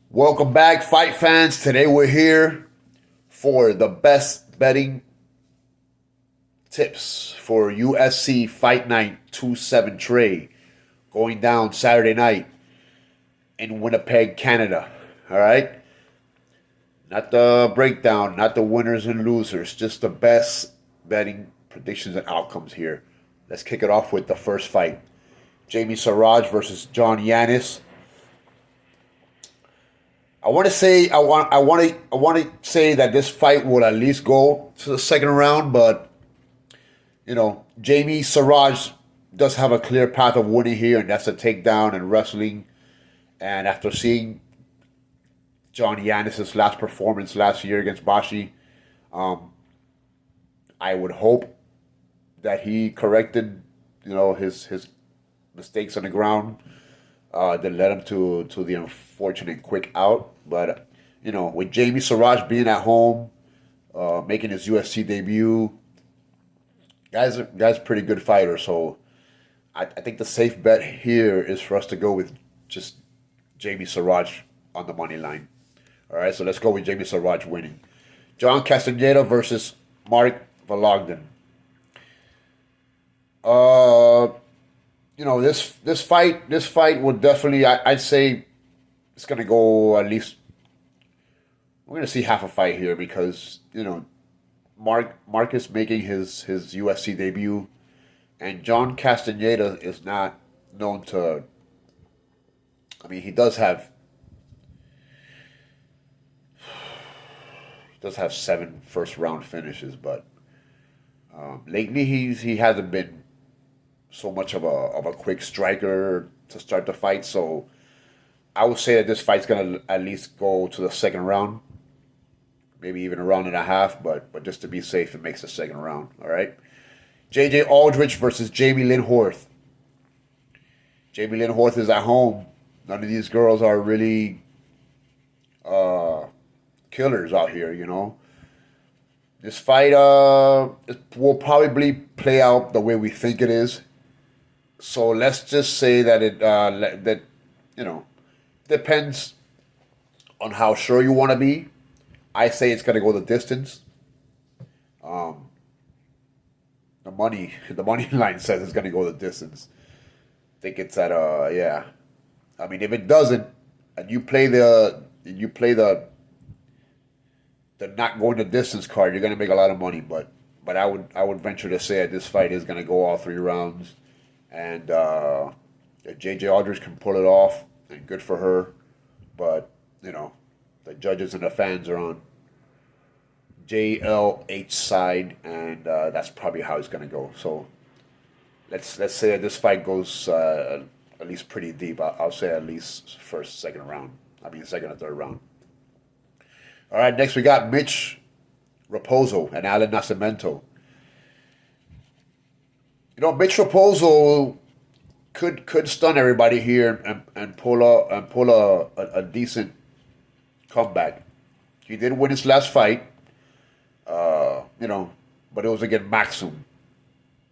Welcome back, fight fans. Today we're here for the best betting tips for UFC Fight Night 2-7 trade going down Saturday night in Winnipeg, Canada. All right? Not the breakdown, not the winners and losers, just the best betting predictions and outcomes here. Let's kick it off with the first fight. Jamie Siraj versus John Yanis. I want to say that this fight will at least go to the second round, but Jamie Siraj does have a clear path of winning here, and that's a takedown and wrestling. And after seeing John Yanis' last performance last year against Bashi, I would hope that he corrected his mistakes on the ground that led him to the unfortunate quick out. But with Jamie Siraj being at home, making his UFC debut, guy's a pretty good fighter. So I think the safe bet here is for us to go with just Jamie Siraj on the money line. All right, so let's go with Jamie Siraj winning. John Castaneda versus Mark Vologden. This fight would definitely, I'd say it's going to go at least, we're going to see half a fight here because, Mark is making his UFC debut, and John Castaneda is not known to, he does have 7 first round finishes, but lately he hasn't been so much of a quick striker to start the fight. So I would say that this fight's gonna at least go to the second round, maybe even a round and a half. But just to be safe, it makes the second round. All right. J.J. Aldrich versus Jamie Lynn Horth. Jamie Lynn Horth is at home. None of these girls are really killers out here. This fight will probably play out the way we think it is. So let's just say that it depends on how sure you want to be. I say it's going to go the distance. The money line says it's going to go the distance. I think it's at yeah. If it doesn't, and you play the not going the distance card, you're going to make a lot of money. But I would venture to say that this fight is going to go all 3 rounds. And J.J. Aldrich can pull it off, and good for her. But, the judges and the fans are on JLH side, and that's probably how it's going to go. So let's say that this fight goes at least pretty deep. I'll say at least second or third round. All right, next we got Mitch Raposo and Alan Nascimento. Mitch Raposo could stun everybody here and pull a decent comeback. He did win his last fight, but it was against Maxim,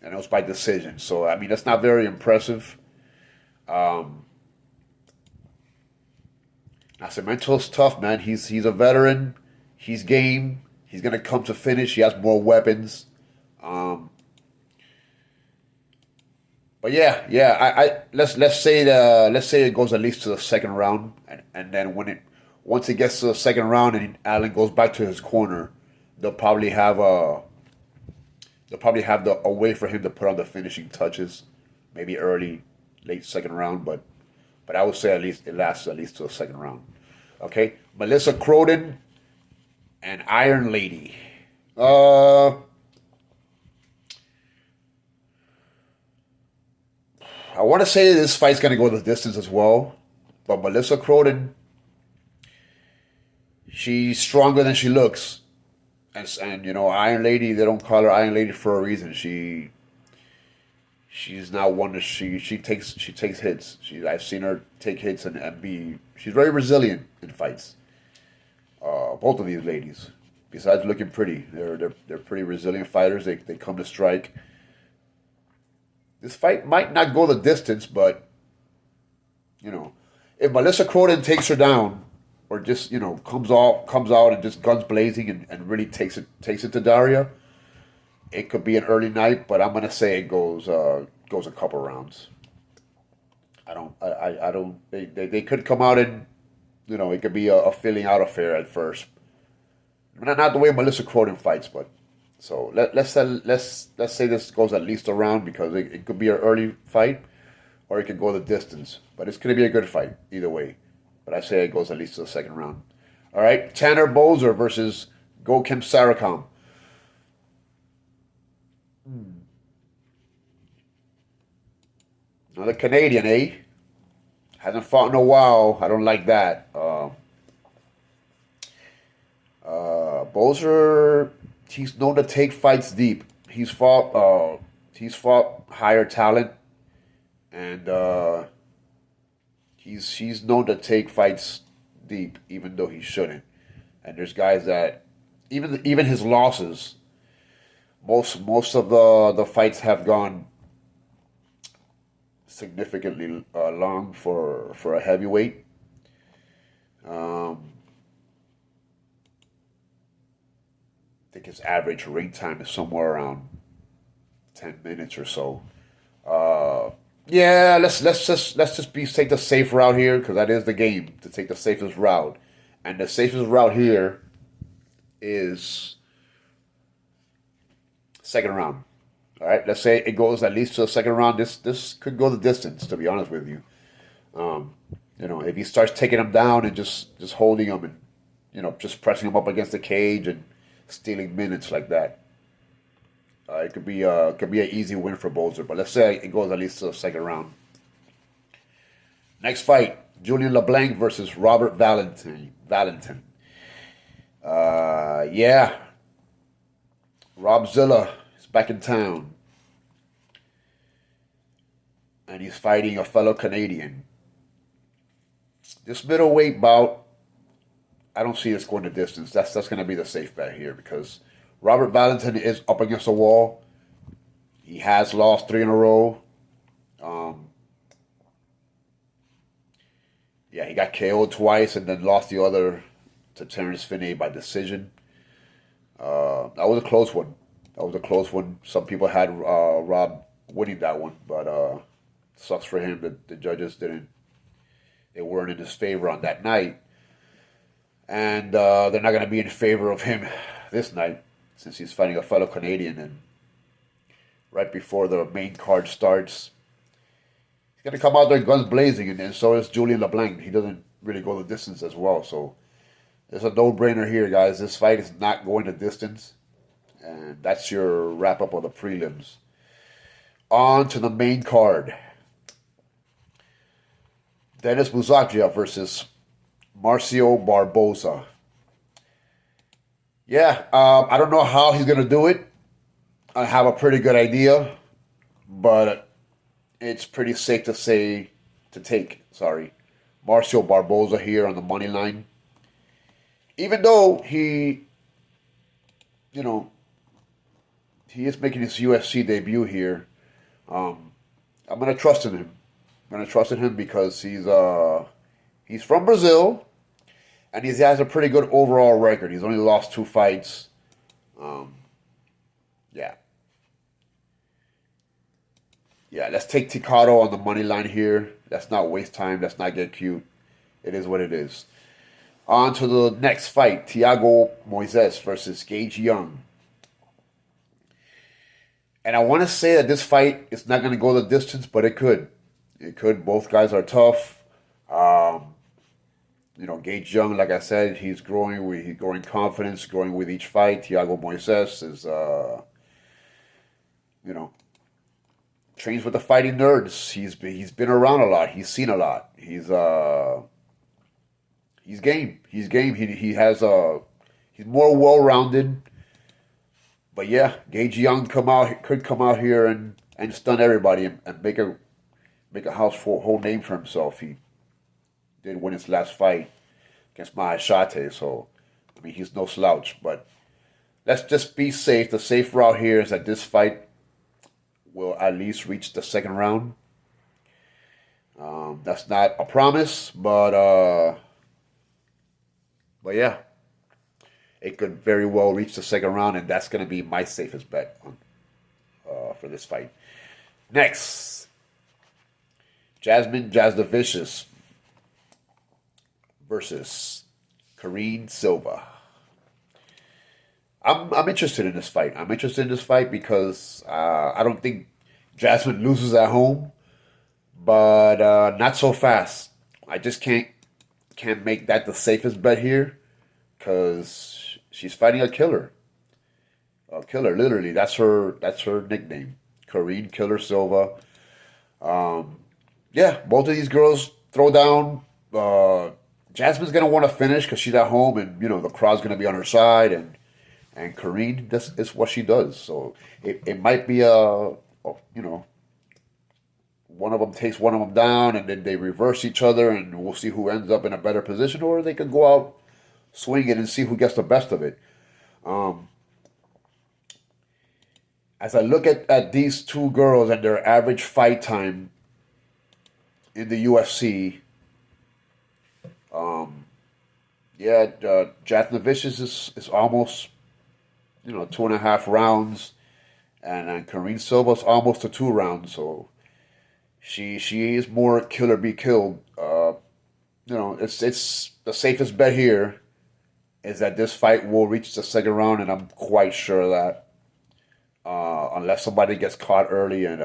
and it was by decision. So that's not very impressive. Nascimento's tough, man. He's a veteran. He's game. He's gonna come to finish. He has more weapons. But let's say it goes at least to the second round, and then once it gets to the second round and Allen goes back to his corner, they'll probably have a way for him to put on the finishing touches, maybe late second round, but I would say at least it lasts at least to the second round. Okay, Melissa Croden and Iron Lady. I want to say this fight's going to go the distance as well, but Melissa Croden, she's stronger than she looks, and Iron Lady, they don't call her Iron Lady for a reason. She's not one that she takes hits. I've seen her take hits and she's very resilient in fights. Both of these ladies, besides looking pretty, they're pretty resilient fighters. They come to strike. This fight might not go the distance, but if Melissa Croden takes her down, or just comes out and just guns blazing and really takes it to Daria, it could be an early night. But I'm gonna say it goes a couple rounds. I don't. They could come out and it could be a filling out affair at first. Not the way Melissa Cronin fights, but so let's say this goes at least a round because it could be an early fight or it could go the distance. But it's going to be a good fight either way. But I say it goes at least to the second round. All right, Tanner Boser versus Gokim Sarakam. Another Canadian, eh? Hasn't fought in a while. I don't like that. Boser, he's known to take fights deep. He's fought higher talent, and he's known to take fights deep, even though he shouldn't. And there's guys that even his losses, most of the fights have gone significantly long for a heavyweight. I think his average ring time is somewhere around 10 minutes or so. Yeah, let's just take the safe route here because that is the game, to take the safest route, and the safest route here is second round. All right, let's say it goes at least to the second round. This could go the distance, to be honest with you. If he starts taking him down and just holding him and just pressing him up against the cage and stealing minutes like that, it could be an easy win for Boser. But let's say it goes at least to the second round. Next fight: Julian LeBlanc versus Robert Valentin. Yeah, Robzilla is back in town, and he's fighting a fellow Canadian. This middleweight bout, I don't see this going the distance. That's going to be the safe bet here because Robert Valentin is up against the wall. He has lost 3 in a row. Yeah, he got KO'd twice and then lost the other to Terrence Finney by decision. That was a close one. Some people had Rob winning that one, but sucks for him that the judges they weren't in his favor on that night. And they're not going to be in favor of him this night since he's fighting a fellow Canadian. And right before the main card starts, he's going to come out there guns blazing. And so is Julian LeBlanc. He doesn't really go the distance as well. So it's a no-brainer here, guys. This fight is not going the distance. And that's your wrap-up of the prelims. On to the main card. Denis Buzakja versus Marcio Barboza. Yeah, I don't know how he's going to do it. I have a pretty good idea, but it's pretty safe to take Marcio Barboza here on the money line. Even though he is making his UFC debut here, I'm going to trust in him. I'm going to trust in him because he's from Brazil, and he has a pretty good overall record. He's only lost 2 fights. Yeah, let's take Ticado on the money line here. Let's not waste time. Let's not get cute. It is what it is. On to the next fight. Thiago Moises versus Gage Young. And I want to say that this fight is not going to go the distance, but it could. It could. Both guys are tough. Gage Young, like I said, he's growing confidence, growing with each fight. Thiago Moises is, trains with the fighting nerds. He's been around a lot. He's seen a lot. He's game. He's game. He's more well-rounded. But yeah, Gage Young could come out here and stun everybody and make a whole name for himself. He did win his last fight against Maheshate, so I mean he's no slouch. But let's just be safe. The safe route here is that this fight will at least reach the second round. That's not a promise, but But yeah, it could very well reach the second round, and that's going to be my safest bet for this fight. Next, Jasmine Jasdavicius versus Karine Silva. I'm interested in this fight. I'm interested in this fight because I don't think Jasmine loses at home, but not so fast. I just can't make that the safest bet here because she's fighting a killer. A killer, literally. That's her nickname, Karine Killer Silva. Yeah, both of these girls throw down. Jasmine's gonna want to finish because she's at home, and the crowd's gonna be on her side, and Karine, this is what she does. So it might be one of them takes one of them down, and then they reverse each other, and we'll see who ends up in a better position, or they can go out swinging and see who gets the best of it. As I look at these two girls and their average fight time in the UFC, Jasnavicius is almost 2.5 rounds, and Karine Silva's almost to 2 rounds. So she is more kill or be killed. It's the safest bet here is that this fight will reach the second round, and I'm quite sure of that. Unless somebody gets caught early and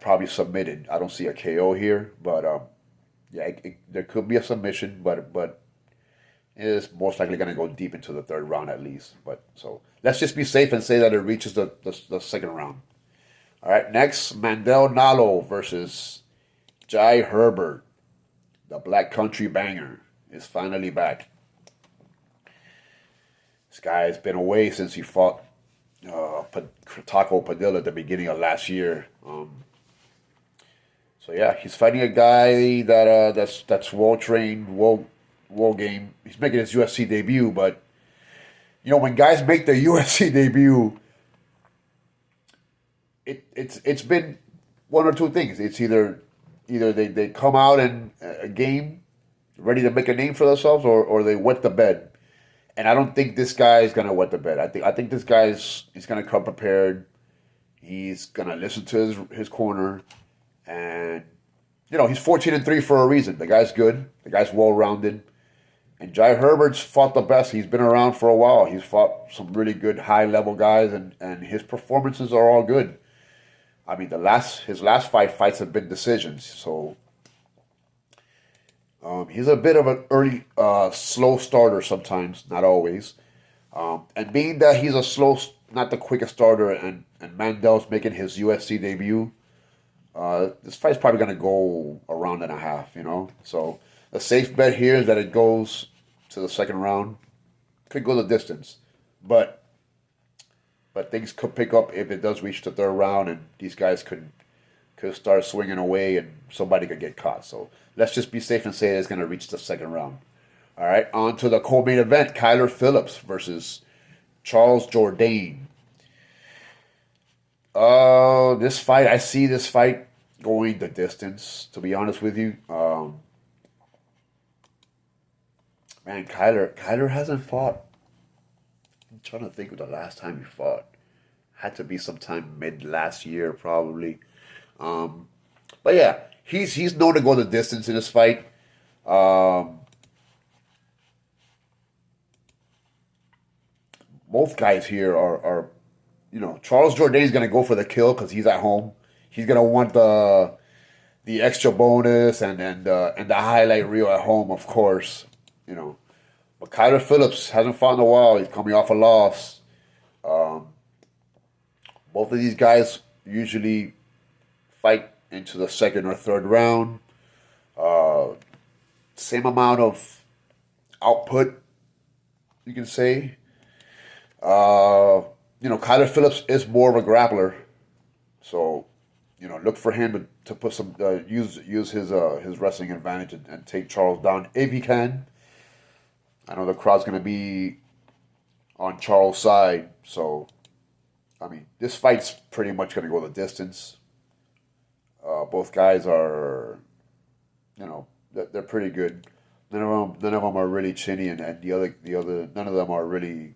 probably submitted. I don't see a KO here, but there could be a submission, but it's most likely going to go deep into the third round at least. But so let's just be safe and say that it reaches the second round. All right, next, Mandel Nalo versus Jai Herbert. The Black Country Banger is finally back. This guy's been away since he fought Taco Padilla at the beginning of last year. So yeah, he's fighting a guy that's well trained, well game. He's making his UFC debut, but when guys make their UFC debut, it's been one or two things. It's either they come out in a game ready to make a name for themselves, or they wet the bed. And I don't think this guy is gonna wet the bed. I think this guy's gonna come prepared. He's gonna listen to his corner, and he's 14-3 for a reason. The guy's good. The guy's well rounded. And Jai Herbert's fought the best. He's been around for a while. He's fought some really good high level guys, and his performances are all good. I mean, his last fights have been decisions. So he's a bit of an early, slow starter sometimes, not always. And being that he's not the quickest starter, and Mandel's making his UFC debut, this fight's probably going to go a round and a half, So the safe bet here is that it goes to the second round. Could go the distance. But things could pick up if it does reach the third round, and these guys could start swinging away, and somebody could get caught. So let's just be safe and say it's going to reach the second round. All right, on to the co-main event: Kyler Phillips versus Charles Jourdain. I see this fight going the distance, to be honest with you. Kyler hasn't fought. I'm trying to think of the last time he fought. Had to be sometime mid last year, probably. But yeah, he's known to go the distance in this fight. Both guys here are Charles Jourdain's gonna go for the kill because he's at home. He's gonna want the extra bonus and the highlight reel at home, of course. But Kyler Phillips hasn't fought in a while. He's coming off a loss. Both of these guys usually fight into the second or third round. Same amount of output, you can say. Kyler Phillips is more of a grappler, so look for him to put some use his wrestling advantage and take Charles down if he can. I know the crowd's going to be on Charles' side, so I mean this fight's pretty much going to go the distance. Both guys are, they're pretty good. None of them are really chinny, and none of them are really.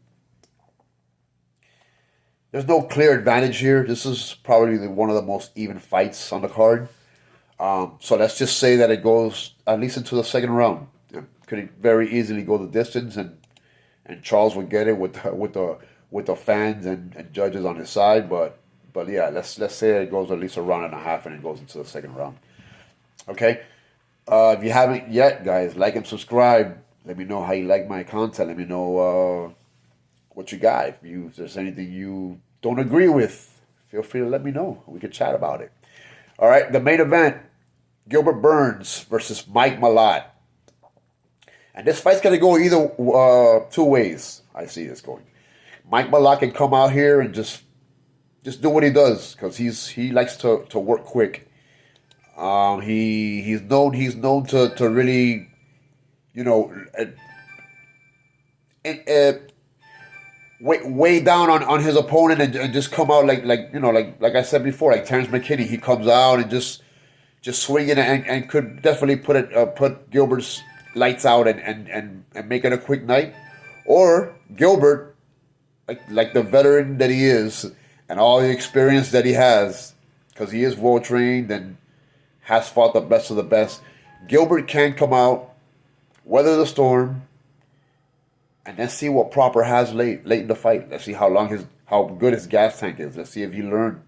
There's no clear advantage here. This is probably one of the most even fights on the card. So let's just say that it goes at least into the second round. It could very easily go the distance, and Charles would get it with the fans and judges on his side. But yeah, let's say it goes at least a round and a half, and it goes into the second round. Okay. If you haven't yet, guys, like and subscribe. Let me know how you like my content. Let me know what you got. If there's anything you don't agree with, feel free to let me know. We could chat about it. All right, the main event, Gilbert Burns versus Mike MALOTT. And this fight's going to go either two ways. I see this going. Mike MALOTT can come out here and just do what he does, because he likes to work quick. He's known to really, you know, way down on his opponent, and just come out like I said before, like Terrence McKinney. He comes out and just swinging, and could definitely put Gilbert's lights out and make it a quick night. Or Gilbert, like the veteran that he is, and all the experience that he has, because he is well trained and has fought the best of the best. Gilbert can come out, weather the storm, and then see what Proper has late in the fight. Let's see how good his gas tank is. Let's see if he learned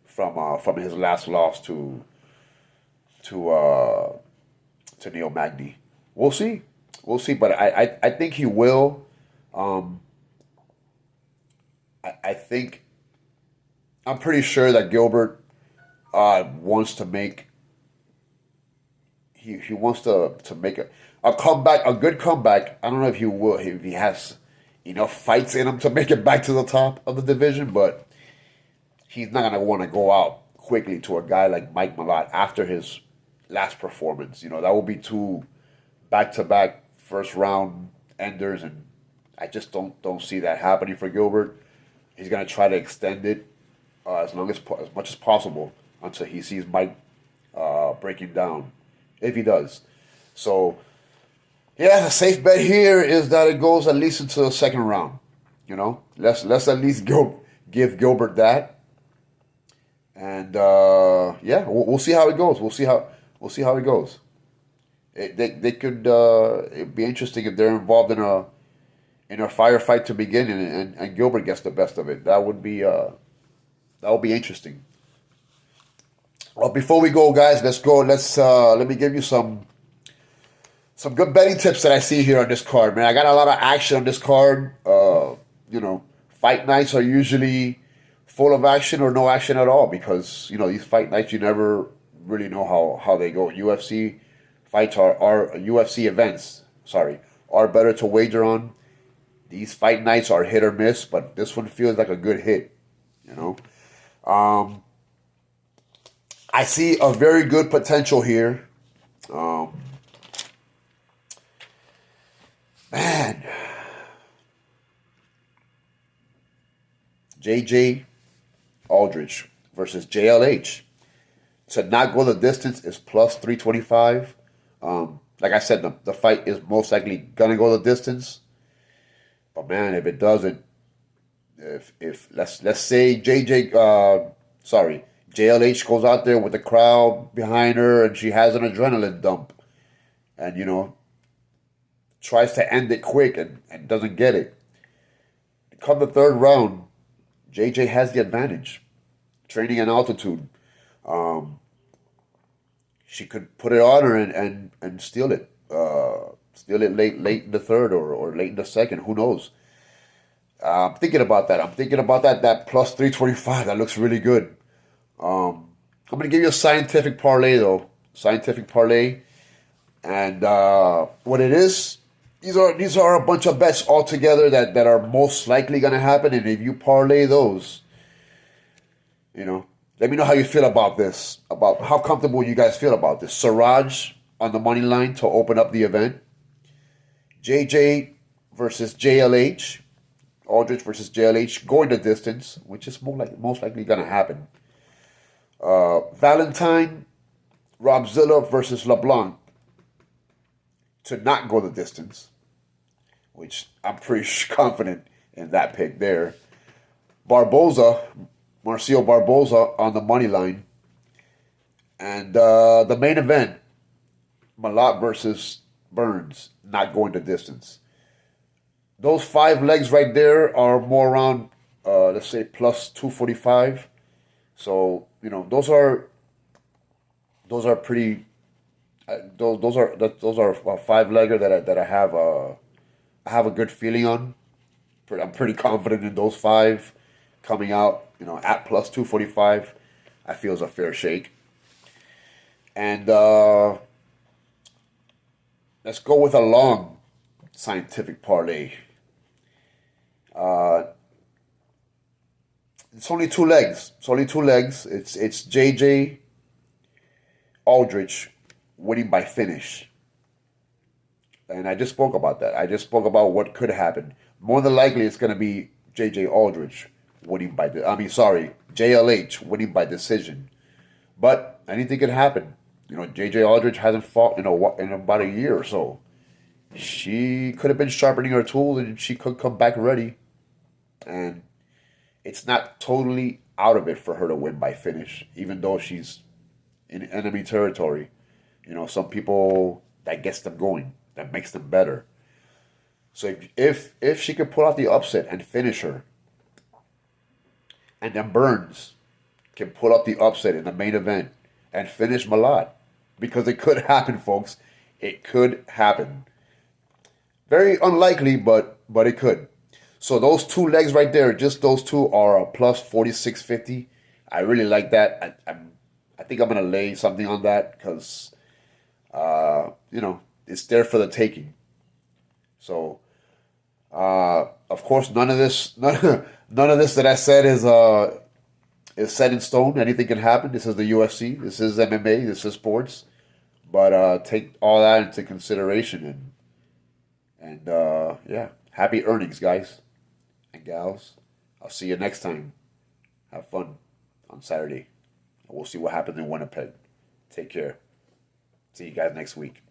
from his last loss to Neil Magny. We'll see, But I think he will. I think I'm pretty sure that Gilbert wants to make. He wants to make a comeback, a good comeback. I don't know if he has enough fights in him to make it back to the top of the division, but he's not gonna want to go out quickly to a guy like Mike MALOTT after his last performance. That will be two back-to-back first round enders, and I just don't see that happening for Gilbert. He's gonna try to extend it as much as possible until he sees Mike breaking down. If he does. So, yeah, the safe bet here is that it goes at least into the second round. Let's at least give Gilbert that. And yeah, we'll see how it goes. We'll see how it goes. They could it'd be interesting if they're involved in a firefight to begin, and Gilbert gets the best of it. That would be interesting. Well, before we go, guys, let's go. Let me give you some good betting tips that I see here on this card, man. I got a lot of action on this card. Fight nights are usually full of action or no action at all, because these fight nights, you never really know how they go. UFC fights are UFC events. Sorry, are better to wager on. These fight nights are hit or miss, but this one feels like a good hit. I see a very good potential here. Man. JJ Aldrich versus JLH. To not go the distance is plus 325. Like I said, the fight is most likely going to go the distance. But man, if it doesn't, if let's say JLH goes out there with the crowd behind her and she has an adrenaline dump and, tries to end it quick and doesn't get it. Come the third round, JJ has the advantage. Training in altitude. She could put it on her and steal it. Steal it late in the third or late in the second. Who knows? I'm thinking about that. That plus 325. That looks really good. I'm going to give you a scientific parlay, though. Scientific parlay. And what it is, these are a bunch of bets all together that are most likely going to happen. And if you parlay those, let me know how you feel about this, about how comfortable you guys feel about this. Siraj on the money line to open up the event. JJ versus JLH. Aldrich versus JLH going the distance, which is most likely going to happen. Valentine, Robzilla versus LeBlanc to not go the distance, which I'm pretty confident in that pick there. Barboza, Marcio Barboza on the money line. And the main event, MALOTT versus Burns, not going the distance. Those 5 legs right there are more around, let's say, plus 245. So, you know, those are pretty. Those are 5-legger that I have a good feeling on. I'm pretty confident in those 5 coming out. You know, at plus 245, I feel is a fair shake. And let's go with a long scientific parlay. It's only 2 legs. It's JJ Aldrich winning by finish. And I just spoke about that. I just spoke about what could happen. More than likely, it's going to be JJ Aldrich winning by JLH winning by decision. But anything could happen. You know, JJ Aldrich hasn't fought in about a year or so. She could have been sharpening her tools and she could come back ready. And it's not totally out of it for her to win by finish, even though she's in enemy territory. You know, some people, that gets them going, that makes them better. So if she could pull out the upset and finish her, and then Burns can pull up the upset in the main event and finish MALOTT, because it could happen, folks. It could happen. Very unlikely, but it could. So those 2 legs right there, just those 2 are a plus 4650. I really like that. I think I'm gonna lay something on that because you know, it's there for the taking. So of course, none of this that I said is set in stone. Anything can happen. This is the UFC. This is MMA. This is sports. But take all that into consideration, and yeah, happy earnings, guys and gals. I'll see you next time. Have fun on Saturday. We'll see what happens in Winnipeg. Take care. See you guys next week.